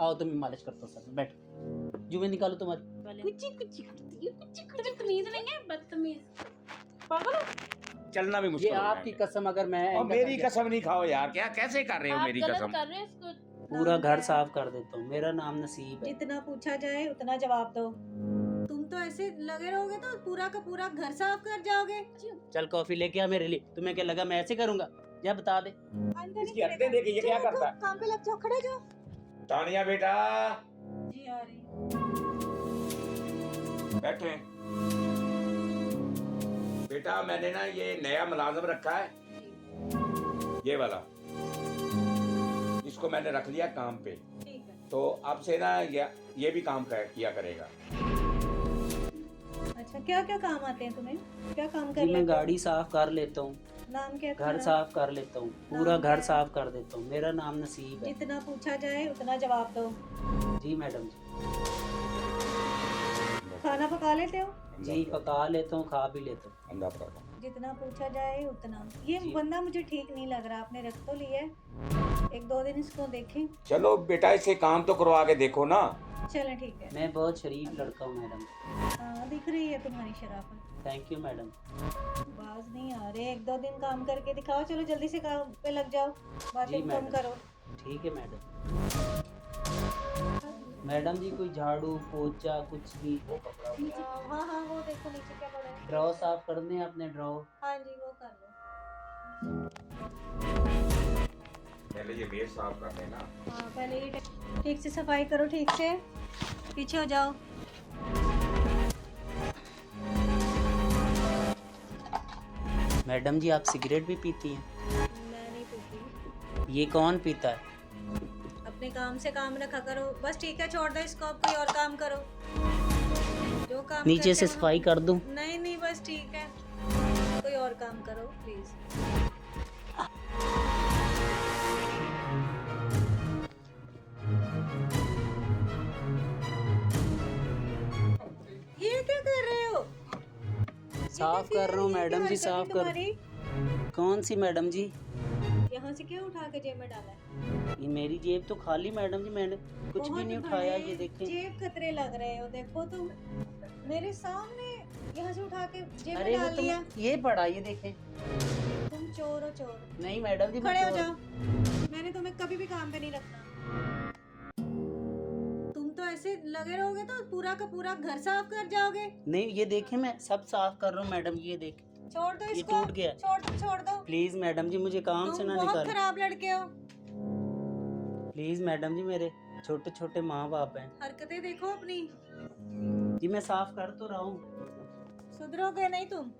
आओ तुम मालिश करता हूँ सर, बैठो। जुए निकालो तुम्हारी। कुछ कुछ करती है, कुछ तुम्हें तमीज नहीं है, बदतमीज पागल हो। चलना भी ये मुश्किल हो आपकी जाएगा। कसम, अगर मैं और मेरी कसम नहीं खाओ यार, क्या कैसे कर रहे हो आप मेरी गलत कसम? कर रहे हो इसको। पूरा घर साफ कर देता हूँ, मेरा नाम नसीब है। जितना पूछा जाए उतना जवाब दो। तुम तो ऐसे लगे रहोगे तो पूरा का पूरा घर साफ कर जाओगे। चल कॉफी लेके आ मेरे लिए। तुम्हें क्या लगा मैं ऐसे करूंगा? या बता दे। अंदर नहीं इसकी हरकतें करेगा। देखिए, ये क्या चलो, करता है? तुम काम पे लग जाओ, खड़े जाओ। तानिया बेटा जी आ रही। बैठे। बेटा मैंने ना ये नया मुलाजिम रखा है, ये वाला, इसको मैंने रख लिया काम पे। ठीक है। तो अब से ना ये भी काम किया करेगा। अच्छा, क्या क्या काम आते हैं तुम्हें? क्या काम कर जी मैं लेते हो? गाड़ी साफ कर लेता हूँ, नाम क्या है घर तुम्हारा? साफ कर लेता हूँ, पूरा नाम क्या घर है? साफ कर देता हूँ, मेरा नाम नसीब है। जितना पूछा जाए उतना जवाब दो। जी मैडम जी। खाना पका लेते हो? जी पका लेता हूँ, खा भी लेता हूँ। अंधा पराठा। जितना पूछा जाए उतना। ये जी। बंदा मुझे ठीक नहीं लग रहा, आपने रख तो लिया है। एक दो दिन इसको देखें। चलो बेटा इसे काम तो करवा के देखो ना। चलें ठीक है। मैं बहुत शरीफ लड़का हूँ मैडम। हाँ दिख रही है तुम्हारी शराफत। Thank you madam. बाज नहीं आ रहे, एक दो दिन काम करके दिखाओ। चलो जल्दी से काम पे लग जाओ, बातें कम मैडम। करो। ठीक है मैडम। मैडम जी कोई झाड़ू पोछा कुछ भी? हाँ हाँ वो देखो नीचे क्या पड़ा है। ड्रॉ साफ करने हैं अपने ड्रॉ। हाँ जी वो कर लो। पहले ये बेस साफ कर लेना। हाँ पहले ये ठीक से सफाई करो, ठीक से पीछे हो जाओ। मैडम जी आप सिगरेट भी पीती हैं? मैं नहीं पीती। ये कौन पीता है? अपने काम से काम रखा करो बस। ठीक है छोड़ दो इसको, अब कोई और काम करो। जो काम नीचे करते से हो ना- सफाई कर दूं? नहीं नहीं बस ठीक है, कोई और काम करो प्लीज। ये क्या कर रहे हो? साफ कर रहा हूँ मैडम जी, साफ कर। कौन सी मैडम जी? यहाँ से क्या उठा के जेब में डाला है? ये मेरी जेब तो खाली मैडम जी, मैंने कुछ भी बहुत नहीं उठाया। बड़े ये देखें। जेब खतरे लग रहे हो, देखो तुम मेरे सामने यहाँ से उठा के जेब में अरे वो डाल लिया। तुम ये पड़ा, ये देखें। तुम चोर हो चोर। नहीं मैडम जी मैं खड़े हो चोर- जाओ, मैंने तुम्हें कभी भी काम पे नहीं रखना। तुम तो ऐसे लगे रहोगे तो पूरा का पूरा घर साफ कर जाओगे। नहीं ये देखें, मैं सब साफ कर रहा हूँ मैडम जी, ये देख। छोड़ दो ये इसको, टूट गया। छोड़ दो। प्लीज मैडम जी मुझे काम से तुम ना बहुत निकाल। खराब लड़के हो। प्लीज मैडम जी, मेरे छोटे छोटे माँ बाप हैं। हरकतें देखो अपनी, जी मैं साफ कर तो रहा हूँ। सुधरोगे नहीं तुम।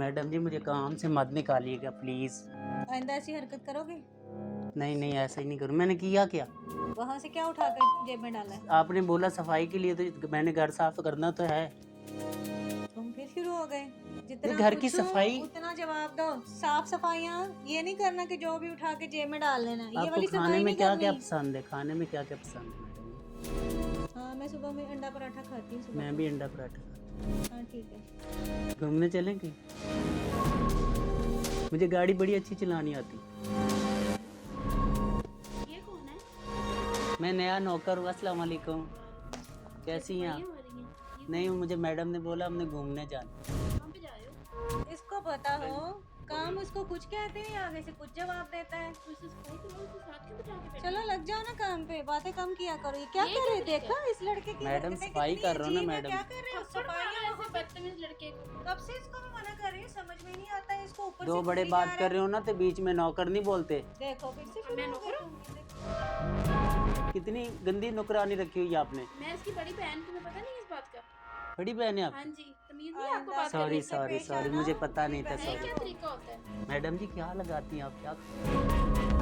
मैडम जी मुझे काम से मत निकालिएगा प्लीज। आइंदा ऐसी हरकत करोगे? नहीं नहीं ऐसा ही नहीं करूँ। मैंने किया क्या? वहाँ से क्या उठा कर जेब में डाला है? आपने बोला सफाई के लिए, तो मैंने घर साफ करना तो है। तुम फिर शुरू हो गए। जितना घर की पूछो, सफाई- उतना जवाब दो। साफ सफाइयाँ ये नहीं करना कि जो भी उठा के जेब में डाल लेना। ये आपको वाली खाने सफाई में नहीं क्या क्या करनी। पसंद है? खाने में क्या क्या पसंद है मैडम? हाँ मैं सुबह में अंडा पराठा खाती हूँ सुबह मैं को। भी अंडा पराठा खाता हूँ। हाँ ठीक है। घूमने चलेंगे? मुझे गाड़ी बड़ी अच्छी चलानी आती। ये कौन है? मैं नया नौकर हूँ। अस्सलाम वालेकुम। कैसी हैं ये आप? हो रही है। ये नहीं मुझे मैडम ने बोला हमने घूमने जाना। कहाँ पे जा रहे हो? इसको पता हो काम उसको कुछ कहते हैं, आगे से कुछ जवाब देता है। तो इसे सफाई करो, इसे साथ क्यों बिठा के बैठे? चलो लग जाओ ना काम पे, बातें कम किया करो। ये क्या ये कर रहे क्या देखा इस लड़के की मैडम, हरकतें सफाई कितनी कर रहा हूँ ना अजीब है। मैडम। क्या कर रहे हो? थप्पड़ मारा सफाइयाँ ऐसे बदतमीज लड़के को। कब से इसको भी मना कर रही हूँ, समझ में नहीं आता है इसको। ऊपर दो से बड़े खुद ही बात जा कर रहा रहे हो ना तो बीच में नौकर नहीं बोलते। है। देखो फिर से शुरू मैं हो नौकर गए। कितनी गंदी नौकरानी रखी हुई है आपने। मैं इसकी बड़ी बहन, तुम्हें पता नहीं इस बात का? बड़ी बहन है आप? हाँ जी, तमीज नहीं है आपको बात सॉरी करने की? सॉरी पेश सॉरी आना, मुझे पता नहीं था। बहन ये सॉरी क्या तरीका होता है? मैडम जी क्या लगाती हैं आप? क्या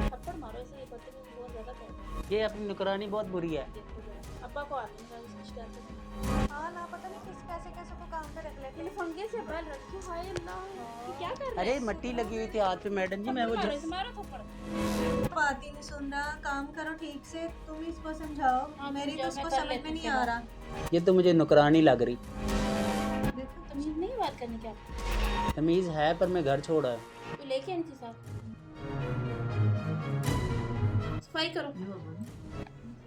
थप्पड़ मारो इसे, ये बदतमीज बहुत ज्यादा करता है। ये अपनी नौकरानी बहुत बुरी है। देखो जरा, अब्बा को आने का इसकी शिकायत है। हाँ ना पता नहीं किस कैसे कैसे को काम पे रख लेते मैंने हैं। फंगे से बाल रखे। हाय अल्लाह, ये क्या कर रहे अरे हैं? मट्टी लगी हुई थी हाथ पे मैडम जी। मैं वो मारो जो- इसे, मारो थप्पड़। बात ही नहीं सुन रहा, काम करो ठीक से। तुम इसको समझाओ, हाँ, मेरी तो समझाओ, उसको मैं कर समझ लेती में हूँ, नहीं आ रहा। ये तो मुझे नौकरानी लग रही। देखो तमीज नहीं है बात करने की आपको? तमीज है पर मैं घर छोड़ा है। तो लेके आनी थी साथ। सफाई करो।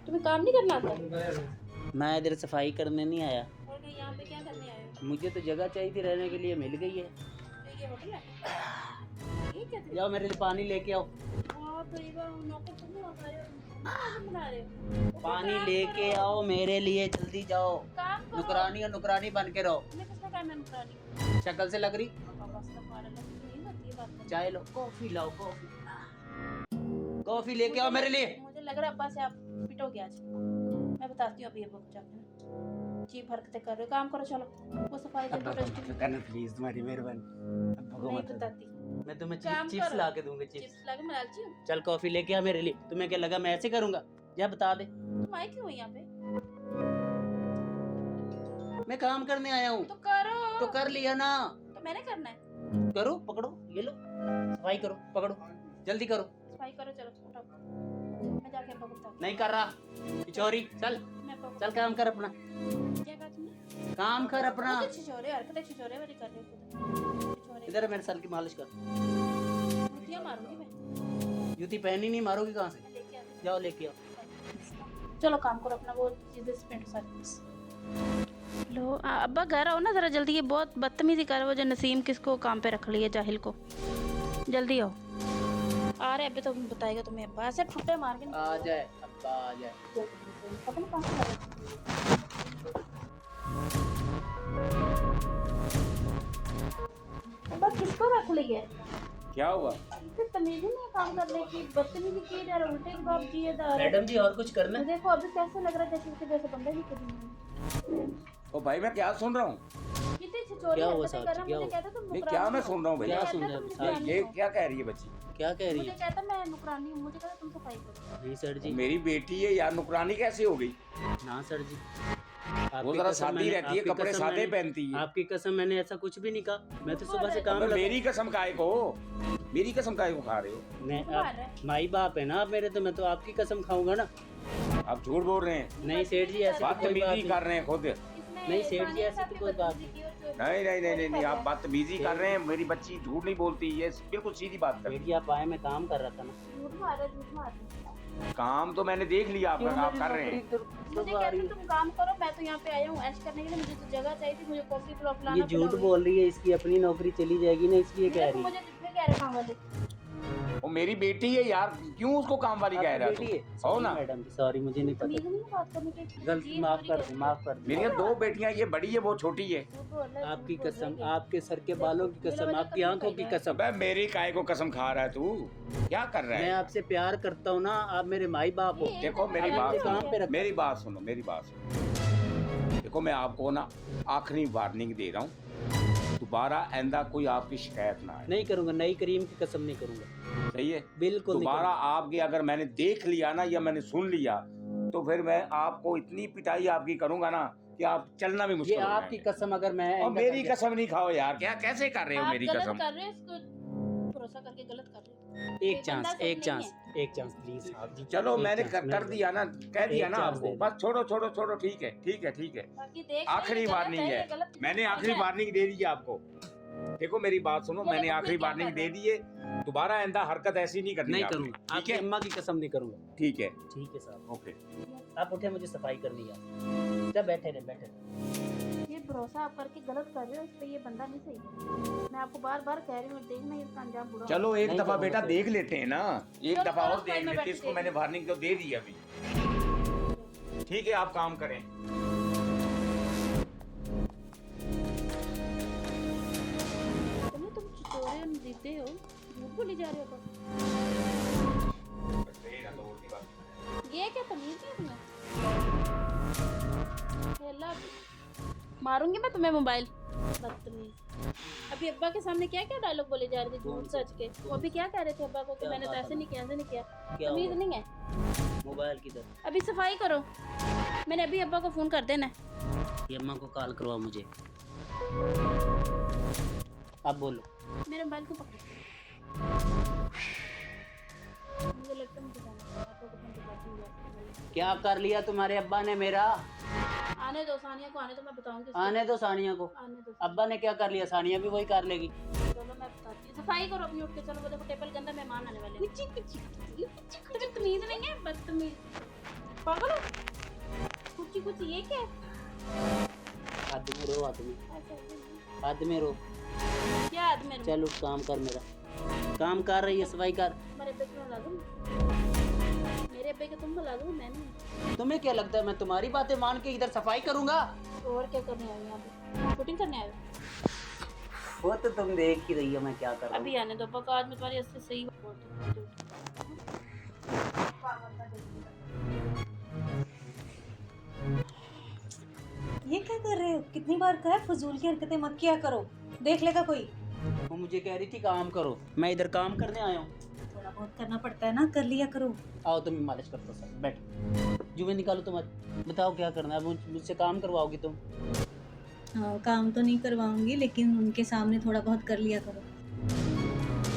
तुम्हें काम नहीं करना आता? मैं इधर सफाई करने नहीं आया, और यहाँ पे क्या करने आए हो? मुझे तो जगह चाहिए थी रहने के लिए, मिल गई है। तो ये होटल है? ये क्या थी? जाओ मेरे लिए पानी लेके आओ, आप तो ये नौकर तुम बता रहे हो, बना रहे हो। पानी काम लेके करो। आओ मेरे लिए, जल्दी जाओ। काम करो। नुकरानी और नुकरानी बन के रहो। तुम्हें किसने कहा मैं नुकरानी? शक्ल से लग रही। बस तो पागल है, नहीं होती ये बात करनी। चाय लो, कॉफी लाओ, कॉफी कॉफी लेके आओ मेरे लिए। मुझे लग रहा है अब्बा से आप पिटोगे आज। मैं बताती हूँ अभी अब्बा को जाके ना। चीप हरकतें कर रहे हो, काम करो चलो। वो सफाई दे दो डस्टबिन। करना प्लीज, तुम्हारी मेहरबानी। नहीं बताती। मैं तुम्हें काम चिप्स करो। ला के दूंगा, चिप्स। चिप्स लाके मैं लालची हूँ। चल कॉफी लेके आ मेरे लिए। तुम्हें क्या लगा मैं ऐसे करूंगा? या बता दे, तुम आए क्यों हो यहाँ पे? मैं काम करने आया हूँ। तो करो। तो कर लिया ना, तो मैंने करना है। करो, पकड़ो, ये लो, सफाई करो, पकड़ो, जल्दी करो। सफाई करो चलो, उठाओ। मैं जाके अब्बा को बताती हूँ। नहीं कर रहा छिछोरी, चल मैं अब्बा को चल काम कर अपना, क्या कहा तुमने? काम कर अपना। वो तो छिछोरे हरकतें छिछोरे वाली कर रहे हो खुद। छिछोरे। इधर मेरे सर की मालिश कर। जूतियाँ मारूंगी मैं। जूती पहनी नहीं, मारोगी कहाँ से? मैं लेके आती हूँ। जाओ लेके आओ। चलो काम करो अपना, वो चीजें स्पेंड सारी। लो अब्बा घर आओ ना जरा जल्दी, ये बहुत बदतमीजी कर रहे हो जो नसीम किसको काम पे रख लिया, जाहिल को। जल्दी आओ। आ रहे अब्बे तो बताएगा तुम्हें अब्बा, ऐसे ठुट्टे मार के आ जाए अब्बा, आ जाए। पता नहीं कहाँ से आ रहे। अब्बा किसको रख लिया? क्या हुआ? इतनी तमीज ही नहीं काम करने की, बदतमीजी की जा रहे, उल्टे जवाब दिए जा रहे। मैडम जी और कुछ करना है? देखो अभी कैसे लग रहा है जैसे उसके जैसे बंदे भी कभी ओ भाई मैं क्या सुन रहा हूँ? कितनी छिछोरी क्या हुआ हरकतें साहब कर जी, रहा, क्या मुझे हुआ? कहता तुम नहीं नुकरानी क्या मैं हो। सुन रहा हूँ भैया? क्या सुन रहे हो तुम साहब? नुकरानी ये हो। क्या कह रही है बच्ची? क्या कह रही मुझे है? कहता मैं नुकरानी हूँ, मुझे कहता तुम सफाई करो। नहीं सर जी, मेरी बेटी है यार, नुकरानी कैसे हो गई? ना सर जी, वो आपकी जरा कसम सादी मैंने- रहती है, आपकी कपड़े कसम सादे मैंने- पहनती है। आपकी कसम, मैंने ऐसा कुछ भी नहीं कहा। मैं तो सुबह से काम अबे लगा। मेरी कसम काहे को? मेरी कसम काहे को खा रहे हो? मैं मार रहा है। माई बाप है ना आप मेरे, तो मैं तो आपकी कसम खाऊंगा ना। आप झूठ बोल रहे हैं, नहीं सेठ जी, ऐसी तो कोई बात बदतमीजी नहीं। कर रहे हैं खुद। इसमें नहीं, सेठ जी, सानिया ऐसी साहब तो की कोई बात बदतमीजी की और चोरी- नहीं नहीं नहीं नहीं, नहीं आप चोरी बदतमीजी कर रहे हैं। मेरी बच्ची झूठ नहीं बोलती, ये बिल्कुल सीधी बात कर रही सेठ जी आप आए, मैं काम कर रहा था ना। झूठ मार रहा है, झूठ मार रहा है। है। काम तो मैंने देख लिया आपका, क्यों आप मेरी कर रहे नौकरी हैं। मुझे कहते तुम काम करो, मैं तो यहाँ पे आया हूँ ऐश करने के लिए, मुझे तो जगह चाहिए थी, मुझे कॉफी पिलाना ये झूठ बोल रही है, इसकी अपनी नौकरी चली जाएगी ना, इसलिए कह रही है। मुझे जितने कह रहे काम वाले। वो मेरी बेटी है यार, क्यों उसको काम वाली कह रहा है बेटी है? तू? हो ना? मैडम जी सॉरी, मुझे नहीं तमीज पता, नहीं है बात करने की। गलती माफ कर दो, माफ कर दो। मेरी ये दो बेटियां, ये बड़ी है वो छोटी है। आपकी कसम, आपके सर के बालों की कसम, आपकी आंखों की कसम, अबे मेरी काय को कसम खा रहा है तू? क्या कर रहा मैं है? आपसे प्यार करता हूँ ना, आप मेरे माई बाप हो। देखो मेरी आप बात मुझे काम पे सुनो, रखो। मेरी बात सुनो, मेरी बात सुनो। देखो मैं आपको ना आखिरी वार्निंग दे रहा हूँ, दोबारा आइंदा कोई आपकी शिकायत ना आए। नहीं करूंगा, नई करीम की कसम नहीं करूंगा, सही है? बिल्कुल नहीं दोबारा करूंगा। आपकी अगर मैंने देख लिया ना या मैंने सुन लिया, तो फिर मैं आपको इतनी पिटाई आपकी करूंगा ना कि आप चलना भी ये मुश्किल हो आपकी जाएगा। कसम, अगर मैं और मेरी कसम नहीं खाओ यार, क्या कैसे कर रहे हो आप मेरी गलत कसम? कर रहे हो, इसको भरोसा करके गलत कर रहे हो। एक ये चांस, बंदा सही एक नहीं चांस, एक चांस प्लीज। चलो एक मैंने चांस, कर दिया ना, कह दिया एक ना चांस आपको, दे दो। बस छोड़ो छोड़ो छोड़ो, ठीक है ठीक है ठीक है। बाकी देख आखिरी ये गलत वार्निंग ये है, गलत मैंने ठीक आखिरी है। वार्निंग दे दी है आपको। देखो मेरी बात सुनो, ये मैंने देखो आखिरी कोई क्या वार्निंग कर दे रहा दी है, दोबारा आइंदा हरकत ऐसी नहीं करनी नहीं आपने, करूंगा, ठीक आपकी है? अम्मा की कसम नहीं करूंगा। ठीक है, ठीक है साहब, ओके। आप उठे, मुझे सफाई करनी है। जब बैठे रहे, बैठे रहे। ये भरोसा आप करके गलत कर रहे हो, इस पे ये बंदा नहीं सही है। मैं आपको बार बार कह रही हूँ, देखना ये इसका अंजाम बुरा चलो एक नहीं दफा करूंगा बेटा सर। देख लेते हैं ना, एक चलो, दफा चलो, और देख मैं लेते हैं, बैठी इसको मैंने देखती वार्निंग तो दे दी अभी। ठीक है आप काम करें। तुम्हें तुम चितोरे देते हो, झूठ बोली जा रहे हो बस। ये क्या तमीज है तुम्हें? खेला मारूंगी मैं तुम्हें मोबाइल, बदतमीज। अभी अब्बा के सामने क्या क्या डायलॉग बोले जा रहे थे झूठ सच के, वो अभी क्या कह रहे थे अब्बा को कि क्या मैंने तो कहा ऐसे था? नहीं किया, ऐसे नहीं किया। क्या तमीज हुआ? नहीं है। मोबाइल किधर? अभी सफाई करो, मैंने अभी अब्बा को फोन कर देना है। ये अम्मा को कॉल करवाओ मुझे। अब बोलो। मेरे मोबाइल को पकड़ो। मुझे लगता है मुझे जाना है, आपको को फोन करवाती हूँ। क्या कर लिया तुम्हारे अब्बा ने मेरा? आने दो सानिया को, आने दो, मैं बताऊंगी उसको। आने दो सानिया को। आने दो। अब्बा ने क्या कर लिया? सानिया भी वही कर लेगी। चलो मैं बताती हूँ, सफाई करो अपनी उठ के। चलो वो देखो टेबल के अंदर मेहमान आने वाले हैं। तुम्हें तमीज नहीं है, बदतमीज पागल हो। कुछ कुछ ये क्या है? हाथ में रो, हाथ में, हाथ में रो। क्या आदमी है? चल उठ, काम कर, मेरा काम कर रही है, सफाई कर। मेरे पे क्यों ला दूं? मेरे पे के तुम बुला दो, मैं नहीं। तुम्हें क्या लगता है मैं तुम्हारी बातें मान के इधर सफाई करूंगा? और क्या करने आए हो यहाँ पे? शूटिंग करने आए हो? वो तो तुम देख ही रही हो मैं क्या कर रहा अभी हूँ। आने दो पक्का, आज मैं तुम्हारी असली सही बोलती हूँ। ये क्या कर रहे हो? कितनी बार कहा है फजूल की हरकतें मत किया करो, देख लेगा कोई। वो मुझे कह रही थी काम करो, मैं इधर काम करने आया हूँ। थोड़ा बहुत करना पड़ता है ना, कर लिया करो। आओ तुम मालिश कर दो सर, बैठ। जुए निकालो तुम्हारे, बताओ क्या करना है। अब मुझसे काम करवाओगी तुम? हाँ, काम तो नहीं करवाऊंगी, लेकिन उनके सामने थोड़ा बहुत कर लिया करो।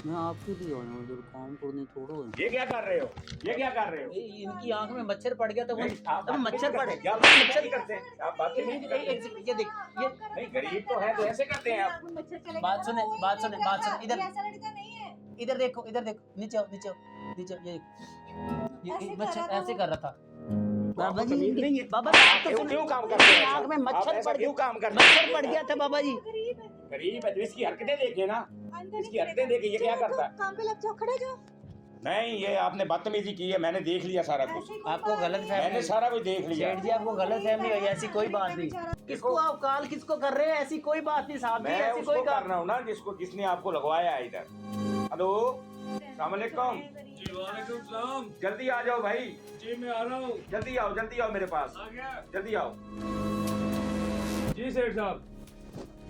मैं आपके लिए आया हूँ, इधर काम करने थोड़ा है। ये क्या कर रहे हो? ये क्या कर रहे हो? इनकी आंख में मच्छर पड़ गया तो वो नहीं, आप तब मच्छर पड़े। क्या मच्छर करते हैं? आप बातें नहीं करते। एक सेकंड, ये देख, ये नहीं, गरीब तो है तो ऐसे करते हैं आप। बात सुने, बात सुने, बात सुने। इधर ऐसा लड़का नहीं है। इधर देखो, इधर देखो, नीचे आओ, नीचे आओ, नीचे आओ। ये ऐसे कर मच्छर रहा था ऐसे वो। कर रहा था। बाबा जी, नहीं है। बाबा क्यों काम करते हैं? आंख में मच्छर ऐसा पड़ क्यों गया, काम करते हैं? मच्छर पड़ गया था बाबा जी। गरीब है। गरीब है तो इसकी हरकतें देखिए ना, अंदर इसकी हरकतें देखिए, ये क्या करता है? काम पे लग जाओ, खड़े जाओ। नहीं, ये आपने बदतमीजी की है, मैंने देख लिया सारा कुछ। ऐसे कोई आपको बात गलत नहीं। मैंने फहमी, सारा कुछ देख लिया। सेठ जी आपको गलत फहमी हुई, ऐसी कोई बात नहीं। किसको आप कॉल किसको कर रहे हैं? ऐसी कोई बात नहीं साहब जी, मैं ऐसी उसको कोई कर बात। रहा हूँ ना जिसने आपको लगवाया है इधर। हेलो, अस्सलाम वालेकुम। जी वालेकुम सलाम। जल्दी आ जाओ भाई, जी मैं आ रहा हूँ। जल्दी आओ मेरे पास, आ गया। जल्दी आओ। जी सेठ साहब।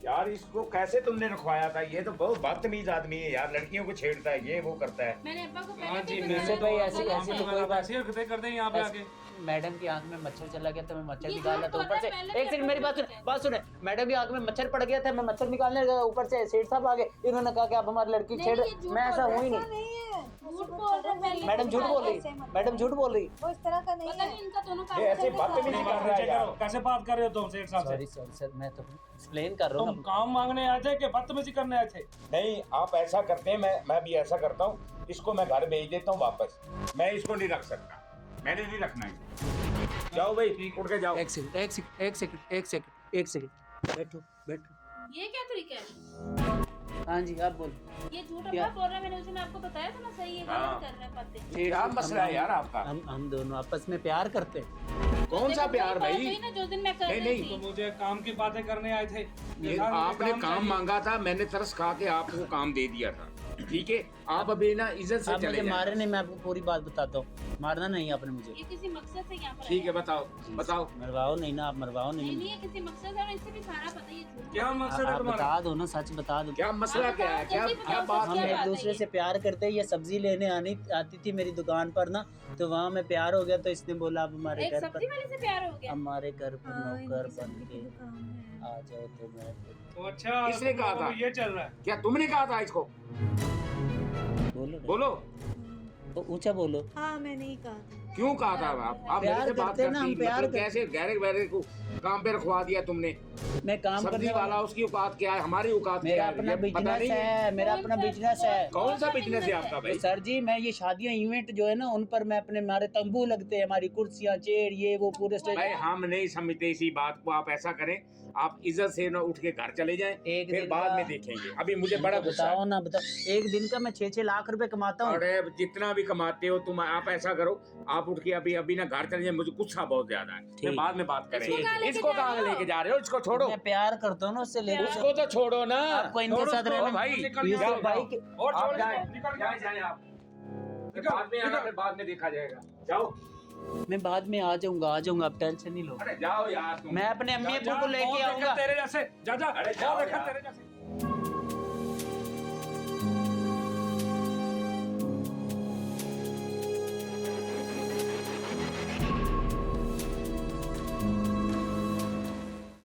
यार इसको कैसे तुमने रखवाया था? ये तो बहुत बदतमीज आदमी है यार, लड़कियों को छेड़ता है, ये वो करता है। मैंने अब्बा को हाँ जी, पहले मुझसे भाई ऐसी काम ऐसी पे तो मैंने कोई बात। ऐसी हरकतें करते हैं यहाँ पे आके। मैडम की आंख में मच्छर चला गया था, मैं मच्छर ये निकालना झूठ था बोल ऊपर रहा से। है, पहले एक सेकंड, मेरी बात भी सुने, बात सुने। मैडम की आंख में मच्छर पड़ गया था, मैं मच्छर निकालने गया, ऊपर से सेठ साहब आ गए, इन्होंने कहा कि आप हमारी लड़की नहीं, छेड़। ये झूठ मैं ऐसा बोल हूँ ही ऐसा नहीं। नहीं है। झूठ बोल रहा है पहले। मैडम झूठ बोल रही, मैडम झूठ बोल रही। वो इस तरह का नहीं पता है। नहीं इनका दोनों का ये ऐसे बदतमीजी कर रहा है यार। कैसे बात कर रहे हो तुम सेठ साहब सॉरी से? सॉरी सर, मैं तो एक्सप्लेन कर रहा तुम हूँ। काम मांगने आए थे कि बदतमीजी करने आए थे? नहीं, आप ऐसा करते हैं, मैं भी ऐसा करता हूँ। इसको मैं घर भेज देता हूँ वापस। मैं इसको नहीं रख सकता, मैंने नहीं रखना है। जाओ भाई, उठ के जाओ। एक सेकंड, एक सेकंड, एक सेकंड, एक सेकंड, एक सेकंड, बैठो बैठो। ये क्या तरीका है? हाँ जी, आप बोलो। ये झूठ क्या? अब्बा बोल रहा है, मैंने उस दिन आपको बताया था ना, सही है हाँ। गलत कर रहे हैं बातें। क्या मसला है यार आपका? हम दोनों आपस में प्यार करते हैं। कौन सा देखो, प्यार वही बात भाई? हुई ना जो दिन मैं कर नहीं, रही नहीं, तो थी। मुझे काम की बातें करने आए थे। ये हाँ, मुझे आपने काम चाहिए। मांगा था, मैंने तरस खा के आपको काम दे दिया था। ठीक है, आप अभी ना इज्जत से आप चले मुझे जाएं। मारे नहीं, मैं आपको पूरी बात बताता हूँ। मारना नहीं आपने मुझे। ये किसी मकसद से यहाँ पर ठीक है, आया बताओ बताओ। मरवाओ नहीं ना, आप मरवाओ नहीं नहीं। नहीं, ये किसी मकसद है और इससे भी सारा पता है ये झूठ क्या मकसद है आप तुम्हारा? बता दो ना, सच बता दो। क्या मसला क्या है? क्या जल्दी क्या बताओ, बात हम क्या है? एक बात है दूसरे ये? से प्यार करते हैं। ये सब्जी लेने आती थी मेरी दुकान पर ना, तो वहाँ में प्यार हो गया, तो इसने बोला आप हमारे एक घर सब्जी पर, वाले से प्यार हो गया। हमारे घर पर हाँ, नौकर इनकी बन सब्जी की के दुकान है। आ जाओ। तो मैं तो अच्छा, किसने कहा तो था? ये चल रहा है। क्या तुमने कहा था इसको? बोलो ना। बोलो, तो ऊंचा बोलो। हाँ, मैंने ही कहा था। क्यों कहा था? आप मेरे प्यार से बात करते हैं ना, हम करती, प्यार मतलब करते- कैसे गहरे गहरे को काम पे रखवा दिया तुमने? मैं काम सब्जी करने वाला, उसकी औकात क्या है, हमारी औकात मेरा क्या है? अपना ये पता बिजनेस नहीं है, मेरा अपना बिजनेस है। कौन सा बिजनेस है आपका तो भाई? सर जी, मैं ये शादियां इवेंट जो है ना, उन पर मैं अपने, हमारे तंबू लगते हैं, हमारी कुर्सियां चेयर ये वो पूरे स्टेज। भाई हम नहीं समझते इसी बात को। आप ऐसा करें, आप इज्जत से ना उठ के घर चले जाएं, एक फिर दिन बाद का- में देखेंगे। अभी मुझे बड़ा गुस्सा है। बताओ ना, बताओ। एक दिन का मैं 6-6 लाख रुपए कमाता हूँ। अरे जितना भी कमाते हो तुम, आप ऐसा करो, आप उठ के अभी ना घर चले जाए। मुझे गुस्सा बहुत ज्यादा है, फिर ठीक। बाद में बात इसको कहाँ करेंगे। लेके इसको जा कहाँ रहे हो? लेके जा रहे हो? इसको छोड़ो, मैं प्यार करता हूँ ना उससे, लेकर उसको तो छोड़ो ना। आपको इनके छोड़ो साथ उसको, रहना- भाई निकल जाओ, जाओ, भाई जाओ। और आप छोड़ जाएं, दो, निकल जाएं, जाओ। जाएं आप। निकल, बाद में आना, निकल। फिर बाद में देखा जाएगा। जाओ, मैं बाद में आ जाऊंगा, आप टेंशन नहीं लो। अरे जाओ यार तुम। मैं अपने अम्मी जा, अब्बू को जा, लेके और आऊंगा। तेरे जैसे जा जा, अरे और जाओ देखा यार। तेरे जैसे।